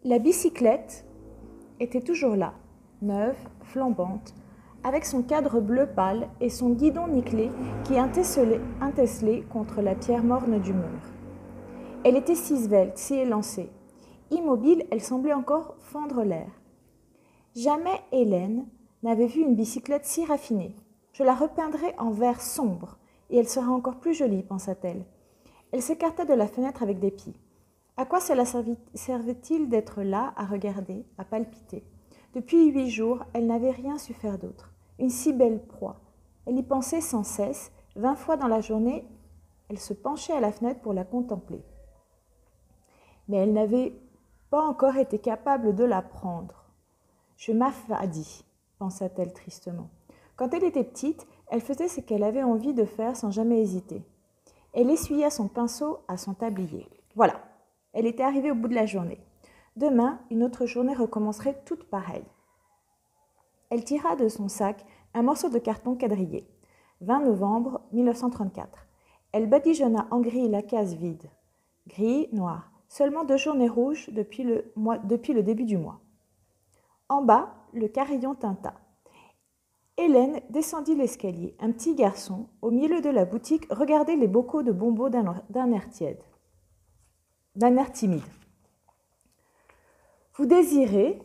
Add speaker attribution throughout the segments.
Speaker 1: La bicyclette était toujours là, neuve, flambante, avec son cadre bleu pâle et son guidon nickelé qui intécelait contre la pierre morne du mur. Elle était si svelte, si élancée. Immobile, elle semblait encore fendre l'air. Jamais Hélène n'avait vu une bicyclette si raffinée. Je la repeindrai en vert sombre, et elle sera encore plus jolie, pensa-t-elle. Elle s'écarta de la fenêtre avec dépit. À quoi cela servait-il d'être là, à regarder, à palpiter? Depuis 8 jours, elle n'avait rien su faire d'autre. Une si belle proie. Elle y pensait sans cesse. 20 fois dans la journée, elle se penchait à la fenêtre pour la contempler. Mais elle n'avait pas encore été capable de la prendre. Je m'affadis, pensa-t-elle tristement. Quand elle était petite, elle faisait ce qu'elle avait envie de faire sans jamais hésiter. Elle essuya son pinceau à son tablier. Voilà, elle était arrivée au bout de la journée. Demain, une autre journée recommencerait toute pareille. Elle tira de son sac un morceau de carton quadrillé. 20 novembre 1934. Elle badigeonna en gris la case vide. Gris, noir. Seulement 2 journées rouges depuis le début du mois. En bas, le carillon tinta. Hélène descendit l'escalier. Un petit garçon, au milieu de la boutique, regardait les bocaux de bonbons d'un air timide. « Vous désirez ?»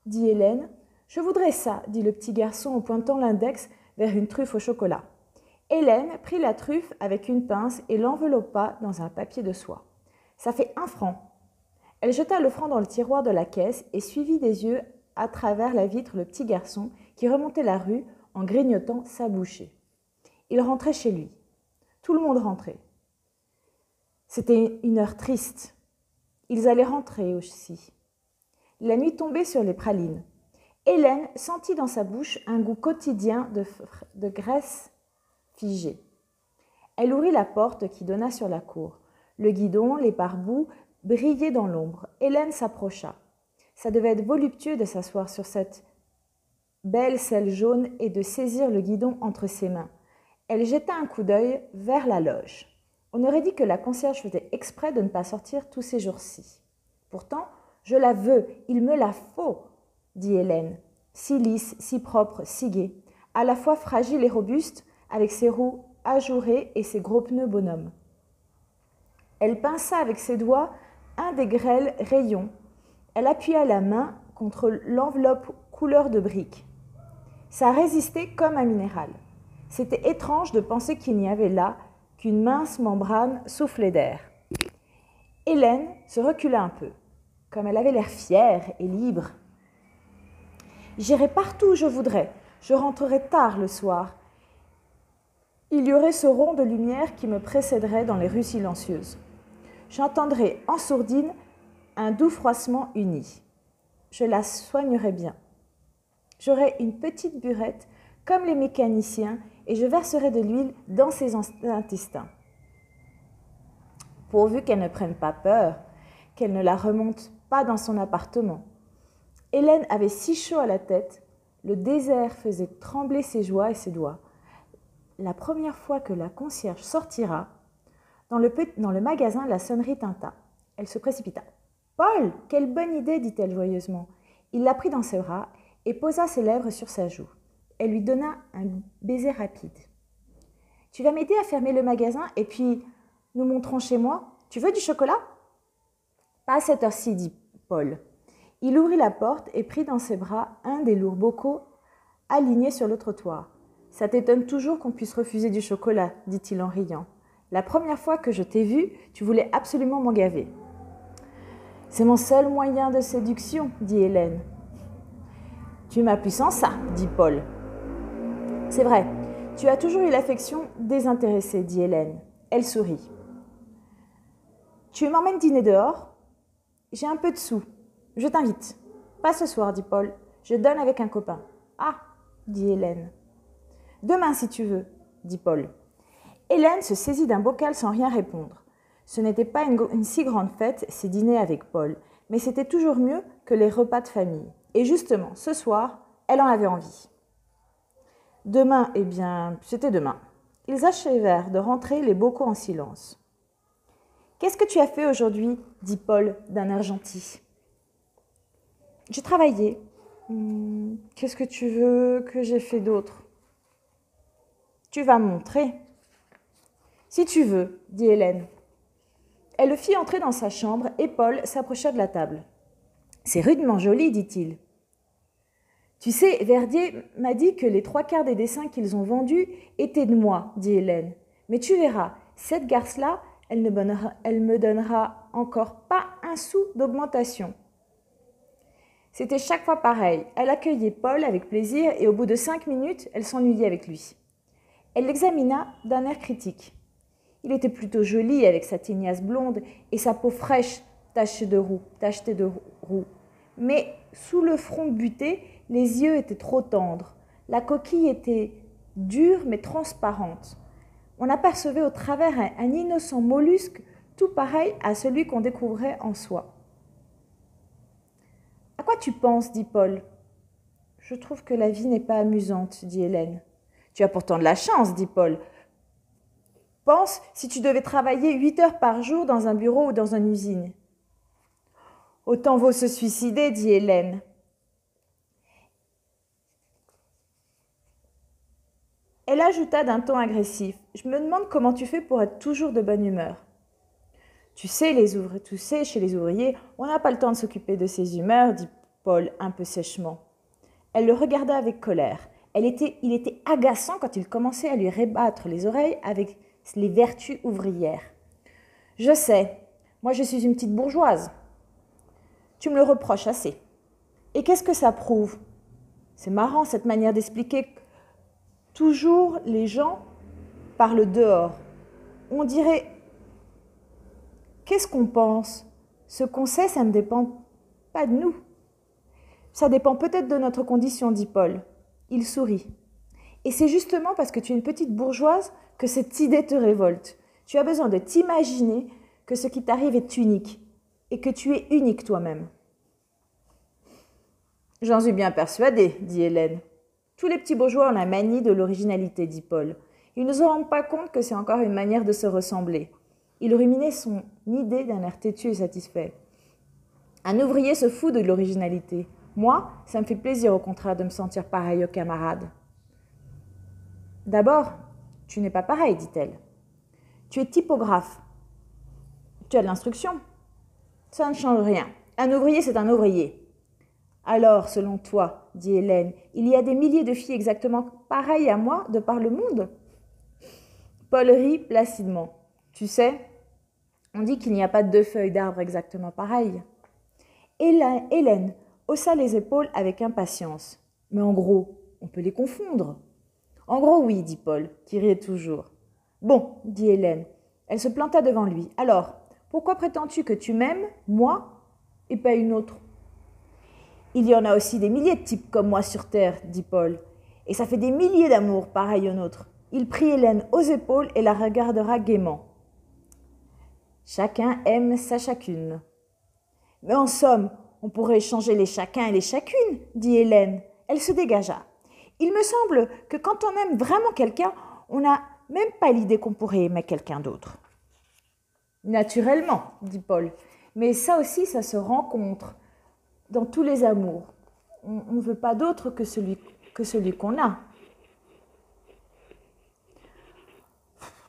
Speaker 1: dit Hélène. « Je voudrais ça », dit le petit garçon en pointant l'index vers une truffe au chocolat. Hélène prit la truffe avec une pince et l'enveloppa dans un papier de soie. « Ça fait 1 franc. » Elle jeta le franc dans le tiroir de la caisse et suivit des yeux à travers la vitre le petit garçon qui remontait la rue en grignotant sa bouchée. Il rentrait chez lui. Tout le monde rentrait. C'était une heure triste. Ils allaient rentrer aussi. La nuit tombait sur les pralines. Hélène sentit dans sa bouche un goût quotidien de graisse figée. Elle ouvrit la porte qui donna sur la cour. Le guidon, les pare-boues brillaient dans l'ombre. Hélène s'approcha. Ça devait être voluptueux de s'asseoir sur cette belle selle jaune et de saisir le guidon entre ses mains. Elle jeta un coup d'œil vers la loge. On aurait dit que la concierge faisait exprès de ne pas sortir tous ces jours-ci. Pourtant, je la veux, il me la faut, dit Hélène, si lisse, si propre, si gaie, à la fois fragile et robuste, avec ses roues ajourées et ses gros pneus bonhommes. Elle pinça avec ses doigts un des grêles rayons. Elle appuya la main contre l'enveloppe couleur de brique. Ça résistait comme un minéral. C'était étrange de penser qu'il n'y avait là qu'une mince membrane soufflée d'air. Hélène se recula un peu, comme elle avait l'air fière et libre. « J'irai partout où je voudrais. Je rentrerai tard le soir. Il y aurait ce rond de lumière qui me précéderait dans les rues silencieuses. J'entendrai en sourdine un doux froissement uni. Je la soignerai bien. J'aurai une petite burette comme les mécaniciens et je verserai de l'huile dans ses intestins. Pourvu qu'elle ne prenne pas peur, qu'elle ne la remonte pas dans son appartement. » Hélène avait si chaud à la tête, le désert faisait trembler ses joies et ses doigts. La première fois que la concierge sortira, dans le magasin, la sonnerie tinta. Elle se précipita. « Paul, quelle bonne idée !» dit-elle joyeusement. Il la prit dans ses bras et posa ses lèvres sur sa joue. Elle lui donna un baiser rapide. « Tu vas m'aider à fermer le magasin et puis nous monterons chez moi. Tu veux du chocolat ?»« Pas à cette heure-ci, dit Paul. Il ouvrit la porte et prit dans ses bras un des lourds bocaux alignés sur le trottoir. « Ça t'étonne toujours qu'on puisse refuser du chocolat, dit-il en riant. La première fois que je t'ai vu, tu voulais absolument m'en gaver. »« C'est mon seul moyen de séduction, dit Hélène. »« Tu m'as plu sans ça, dit Paul. »« C'est vrai, tu as toujours eu l'affection désintéressée, dit Hélène. » Elle sourit. « Tu m'emmènes dîner dehors ? J'ai un peu de sous. Je t'invite. »« Pas ce soir, dit Paul. Je donne avec un copain. »« Ah, dit Hélène. »« Demain, si tu veux, dit Paul. » Hélène se saisit d'un bocal sans rien répondre. Ce n'était pas une si grande fête, ces dîners avec Paul, mais c'était toujours mieux que les repas de famille. Et justement, ce soir, elle en avait envie. Demain, eh bien, c'était demain. Ils achevèrent de rentrer les bocaux en silence. « Qu'est-ce que tu as fait aujourd'hui » dit Paul d'un air gentil. J'ai travaillé. Qu'est-ce que tu veux que j'ai fait d'autre? Tu vas me montrer. Si tu veux, dit Hélène. Elle le fit entrer dans sa chambre et Paul s'approcha de la table. C'est rudement joli, dit-il. Tu sais, Verdier m'a dit que les 3/4 des dessins qu'ils ont vendus étaient de moi, dit Hélène. Mais tu verras, cette garce-là, elle me donnera encore pas un sou d'augmentation. C'était chaque fois pareil. Elle accueillait Paul avec plaisir et au bout de 5 minutes, elle s'ennuyait avec lui. Elle l'examina d'un air critique. Il était plutôt joli avec sa tignasse blonde et sa peau fraîche tachetée de roux. Mais sous le front buté, les yeux étaient trop tendres. La coquille était dure mais transparente. On apercevait au travers un innocent mollusque tout pareil à celui qu'on découvrait en soi. « À quoi tu penses » dit Paul. « Je trouve que la vie n'est pas amusante » dit Hélène. « Tu as pourtant de la chance » dit Paul. « Pense si tu devais travailler 8 heures par jour dans un bureau ou dans une usine. »« Autant vaut se suicider » dit Hélène. Elle ajouta d'un ton agressif. « Je me demande comment tu fais pour être toujours de bonne humeur. » Tu sais, chez les ouvriers, on n'a pas le temps de s'occuper de ses humeurs, dit Paul un peu sèchement. Elle le regarda avec colère. Il était agaçant quand il commençait à lui rebattre les oreilles avec les vertus ouvrières. « Je sais, moi je suis une petite bourgeoise. Tu me le reproches assez. Et qu'est-ce que ça prouve ? C'est marrant cette manière d'expliquer. Toujours les gens parlent dehors. On dirait... Qu'est-ce qu'on pense ? Ce qu'on sait, ça ne dépend pas de nous. Ça dépend peut-être de notre condition, dit Paul. Il sourit. Et c'est justement parce que tu es une petite bourgeoise que cette idée te révolte. Tu as besoin de t'imaginer que ce qui t'arrive est unique et que tu es unique toi-même. J'en suis bien persuadée, dit Hélène. Tous les petits bourgeois ont la manie de l'originalité, dit Paul. Ils ne se rendent pas compte que c'est encore une manière de se ressembler. Il ruminait son idée d'un air têtu et satisfait. Un ouvrier se fout de l'originalité. Moi, ça me fait plaisir au contraire de me sentir pareil aux camarades. D'abord, tu n'es pas pareil, dit-elle. Tu es typographe. Tu as de l'instruction. Ça ne change rien. Un ouvrier, c'est un ouvrier. Alors, selon toi, dit Hélène, il y a des milliers de filles exactement pareilles à moi de par le monde ? Paul rit placidement. Tu sais, on dit qu'il n'y a pas deux feuilles d'arbre exactement pareilles. Hélène haussa les épaules avec impatience. Mais en gros, on peut les confondre. En gros, oui, dit Paul, qui riait toujours. Bon, dit Hélène. Elle se planta devant lui. Alors, pourquoi prétends-tu que tu m'aimes, moi, et pas une autre ? Il y en a aussi des milliers de types comme moi sur Terre, dit Paul. Et ça fait des milliers d'amours pareils au nôtre. Il prit Hélène aux épaules et la regardera gaiement. Chacun aime sa chacune. Mais en somme, on pourrait échanger les chacun et les chacune, dit Hélène. Elle se dégagea. Il me semble que quand on aime vraiment quelqu'un, on n'a même pas l'idée qu'on pourrait aimer quelqu'un d'autre. Naturellement, dit Paul. Mais ça aussi, ça se rencontre dans tous les amours. On ne veut pas d'autre que celui qu'on a.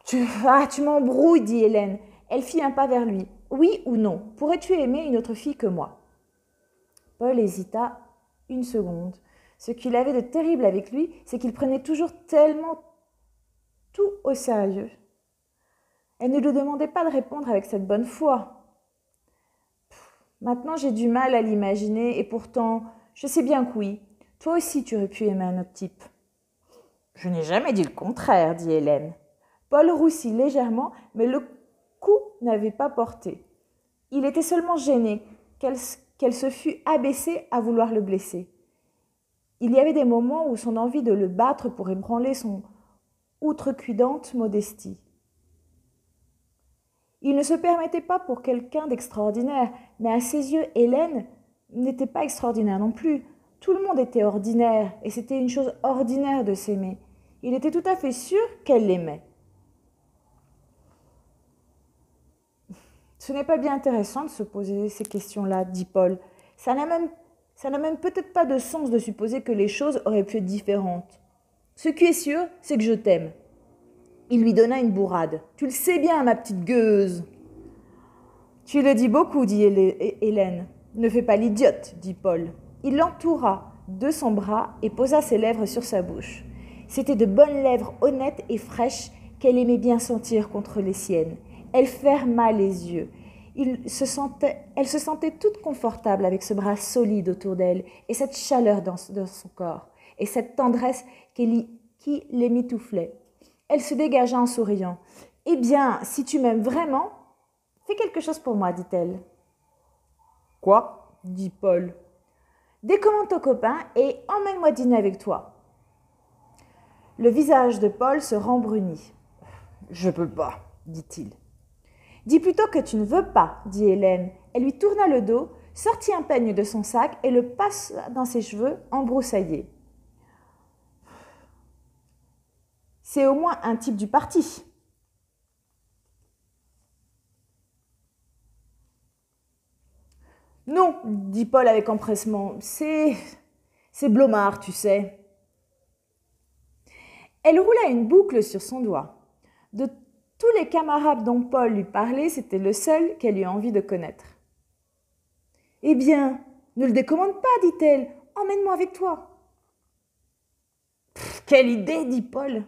Speaker 1: Tu m'embrouilles, dit Hélène. Elle fit un pas vers lui. Oui ou non, pourrais-tu aimer une autre fille que moi ? Paul hésita une seconde. Ce qu'il avait de terrible avec lui, c'est qu'il prenait toujours tellement tout au sérieux. Elle ne lui demandait pas de répondre avec cette bonne foi. Maintenant, j'ai du mal à l'imaginer et pourtant, je sais bien que oui. Toi aussi, tu aurais pu aimer un autre type. Je n'ai jamais dit le contraire, dit Hélène. Paul roussit légèrement, mais le coup n'avait pas porté. Il était seulement gêné qu'elle se fût abaissée à vouloir le blesser. Il y avait des moments où son envie de le battre pour ébranler son outrecuidante modestie. Il ne se permettait pas pour quelqu'un d'extraordinaire, mais à ses yeux, Hélène n'était pas extraordinaire non plus. Tout le monde était ordinaire, et c'était une chose ordinaire de s'aimer. Il était tout à fait sûr qu'elle l'aimait. « Ce n'est pas bien intéressant de se poser ces questions-là, dit Paul. Ça Ça n'a même peut-être pas de sens de supposer que les choses auraient pu être différentes. Ce qui est sûr, c'est que je t'aime. Il lui donna une bourrade. Tu le sais bien, ma petite gueuse. Tu le dis beaucoup, dit Hélène. Ne fais pas l'idiote, dit Paul. Il l'entoura de son bras et posa ses lèvres sur sa bouche. C'étaient de bonnes lèvres honnêtes et fraîches qu'elle aimait bien sentir contre les siennes. Elle ferma les yeux. Elle se sentait toute confortable avec ce bras solide autour d'elle et cette chaleur dans son corps et cette tendresse qui l'émitouflait. Elle se dégagea en souriant. « Eh bien, si tu m'aimes vraiment, fais quelque chose pour moi, dit-elle. »« Quoi ?» dit Paul. « Décommande ton copain et emmène-moi dîner avec toi. » Le visage de Paul se rembrunit. « Je peux pas, dit-il. »« Dis plutôt que tu ne veux pas, dit Hélène. Elle lui tourna le dos, sortit un peigne de son sac et le passa dans ses cheveux embroussaillés. « C'est au moins un type du parti. » « Non, dit Paul avec empressement, c'est Blomard, tu sais. » Elle roula une boucle sur son doigt. De tous les camarades dont Paul lui parlait, c'était le seul qu'elle eut envie de connaître. « Eh bien, ne le décommande pas, dit-elle, emmène-moi avec toi. »« Quelle idée, dit Paul. »«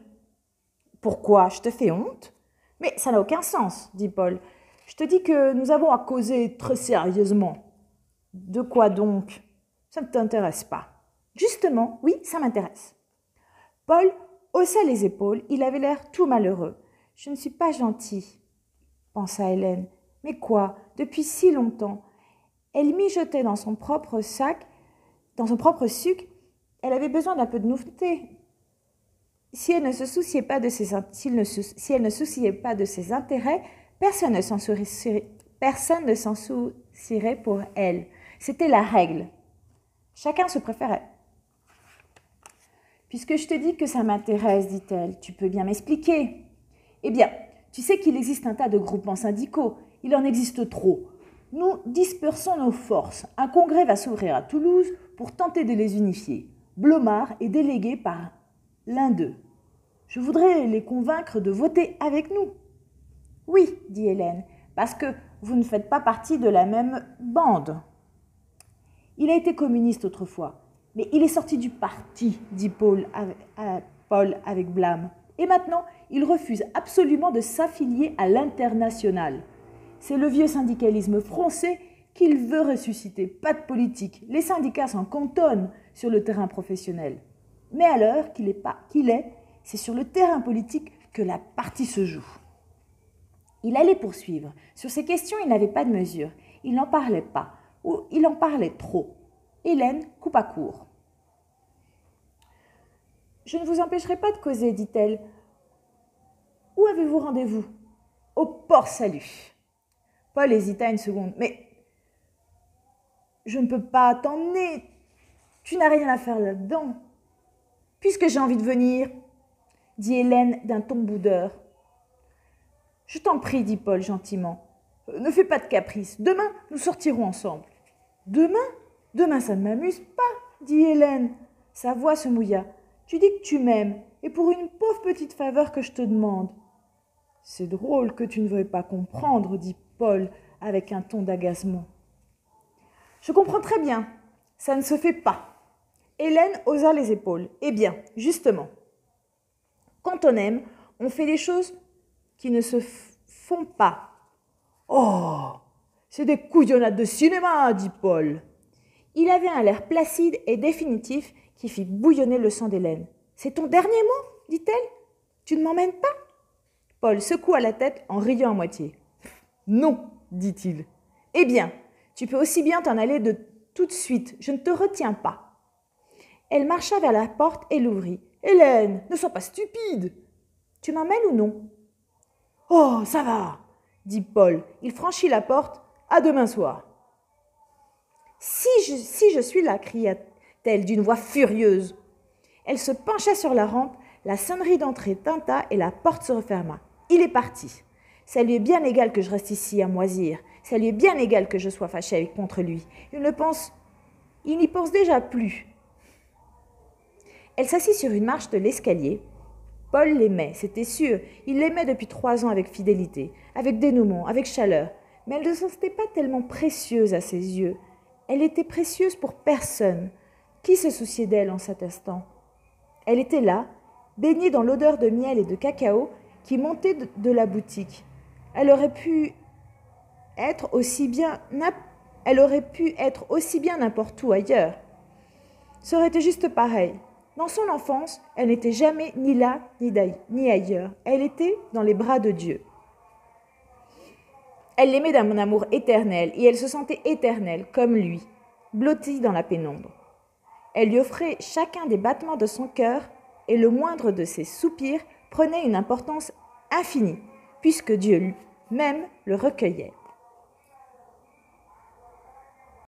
Speaker 1: Pourquoi, je te fais honte ?»« Mais ça n'a aucun sens, dit Paul. Je te dis que nous avons à causer très sérieusement. » « De quoi donc ? Ça ne t'intéresse pas. »« Justement, oui, ça m'intéresse. » Paul haussa les épaules, il avait l'air tout malheureux. « Je ne suis pas gentil, pensa Hélène. Mais quoi, depuis si longtemps ? Elle mijotait dans son propre sac, dans son propre sucre, elle avait besoin d'un peu de nouveauté. Si elle ne se souciait pas de ses intérêts, personne ne s'en soucierait pour elle. C'était la règle. Chacun se préférait. « Puisque je te dis que ça m'intéresse, dit-elle, tu peux bien m'expliquer. »« Eh bien, tu sais qu'il existe un tas de groupements syndicaux. Il en existe trop. Nous dispersons nos forces. Un congrès va s'ouvrir à Toulouse pour tenter de les unifier. Blomard est délégué par l'un d'eux. Je voudrais les convaincre de voter avec nous. »« Oui, dit Hélène, parce que vous ne faites pas partie de la même bande. » Il a été communiste autrefois, mais il est sorti du parti, dit Paul avec blâme. Et maintenant, il refuse absolument de s'affilier à l'Internationale. C'est le vieux syndicalisme français qu'il veut ressusciter. Pas de politique. Les syndicats s'en cantonnent sur le terrain professionnel. Mais à l'heure qu'il est, c'est sur le terrain politique que la partie se joue. Il allait poursuivre. Sur ces questions, il n'avait pas de mesure. Il n'en parlait pas. Ou il en parlait trop. Hélène coupa court. « Je ne vous empêcherai pas de causer, dit-elle. Où avez-vous rendez-vous ? » ?»« Au Port-Salut. » Paul hésita une seconde. « Mais je ne peux pas t'emmener. Tu n'as rien à faire là-dedans. »« Puisque j'ai envie de venir, dit Hélène d'un ton boudeur. « Je t'en prie, dit Paul gentiment. Ne fais pas de caprice. Demain, nous sortirons ensemble. »« Demain ? Demain, ça ne m'amuse pas, dit Hélène. Sa voix se mouilla. Tu dis que tu m'aimes, et pour une pauvre petite faveur que je te demande. C'est drôle que tu ne veuilles pas comprendre, dit Paul avec un ton d'agacement. Je comprends très bien, ça ne se fait pas. Hélène haussa les épaules. Eh bien, justement, quand on aime, on fait des choses qui ne se font pas. Oh, c'est des couillonnades de cinéma, dit Paul. Il avait un air placide et définitif qui fit bouillonner le sang d'Hélène. « C'est ton dernier mot ?» dit-elle. « Tu ne m'emmènes pas ?» Paul secoua la tête en riant à moitié. « Non, dit-il. Eh bien, tu peux aussi bien t'en aller de tout de suite, je ne te retiens pas. » Elle marcha vers la porte et l'ouvrit. « Hélène, ne sois pas stupide. Tu m'emmènes ou non ?»« Oh, ça va, dit Paul. Il franchit la porte. « À demain soir. » Si je suis là, cria-t-elle d'une voix furieuse. Elle se pencha sur la rampe, la sonnerie d'entrée tinta et la porte se referma. Il est parti. Ça lui est bien égal que je reste ici à moisir. Ça lui est bien égal que je sois fâchée contre lui. Il Il n'y pense déjà plus. Elle s'assit sur une marche de l'escalier. Paul l'aimait, c'était sûr. Il l'aimait depuis 3 ans avec fidélité, avec dénouement, avec chaleur. Mais elle ne se sentait pas tellement précieuse à ses yeux. Elle était précieuse pour personne. Qui se souciait d'elle en cet instant? Elle était là, baignée dans l'odeur de miel et de cacao qui montait de la boutique. Elle aurait pu être aussi bien n'importe où ailleurs. Ça aurait été juste pareil. Dans son enfance, elle n'était jamais ni là ni ailleurs. Elle était dans les bras de Dieu. Elle l'aimait d'un amour éternel et elle se sentait éternelle comme lui, blottie dans la pénombre. Elle lui offrait chacun des battements de son cœur et le moindre de ses soupirs prenait une importance infinie, puisque Dieu lui-même le recueillait.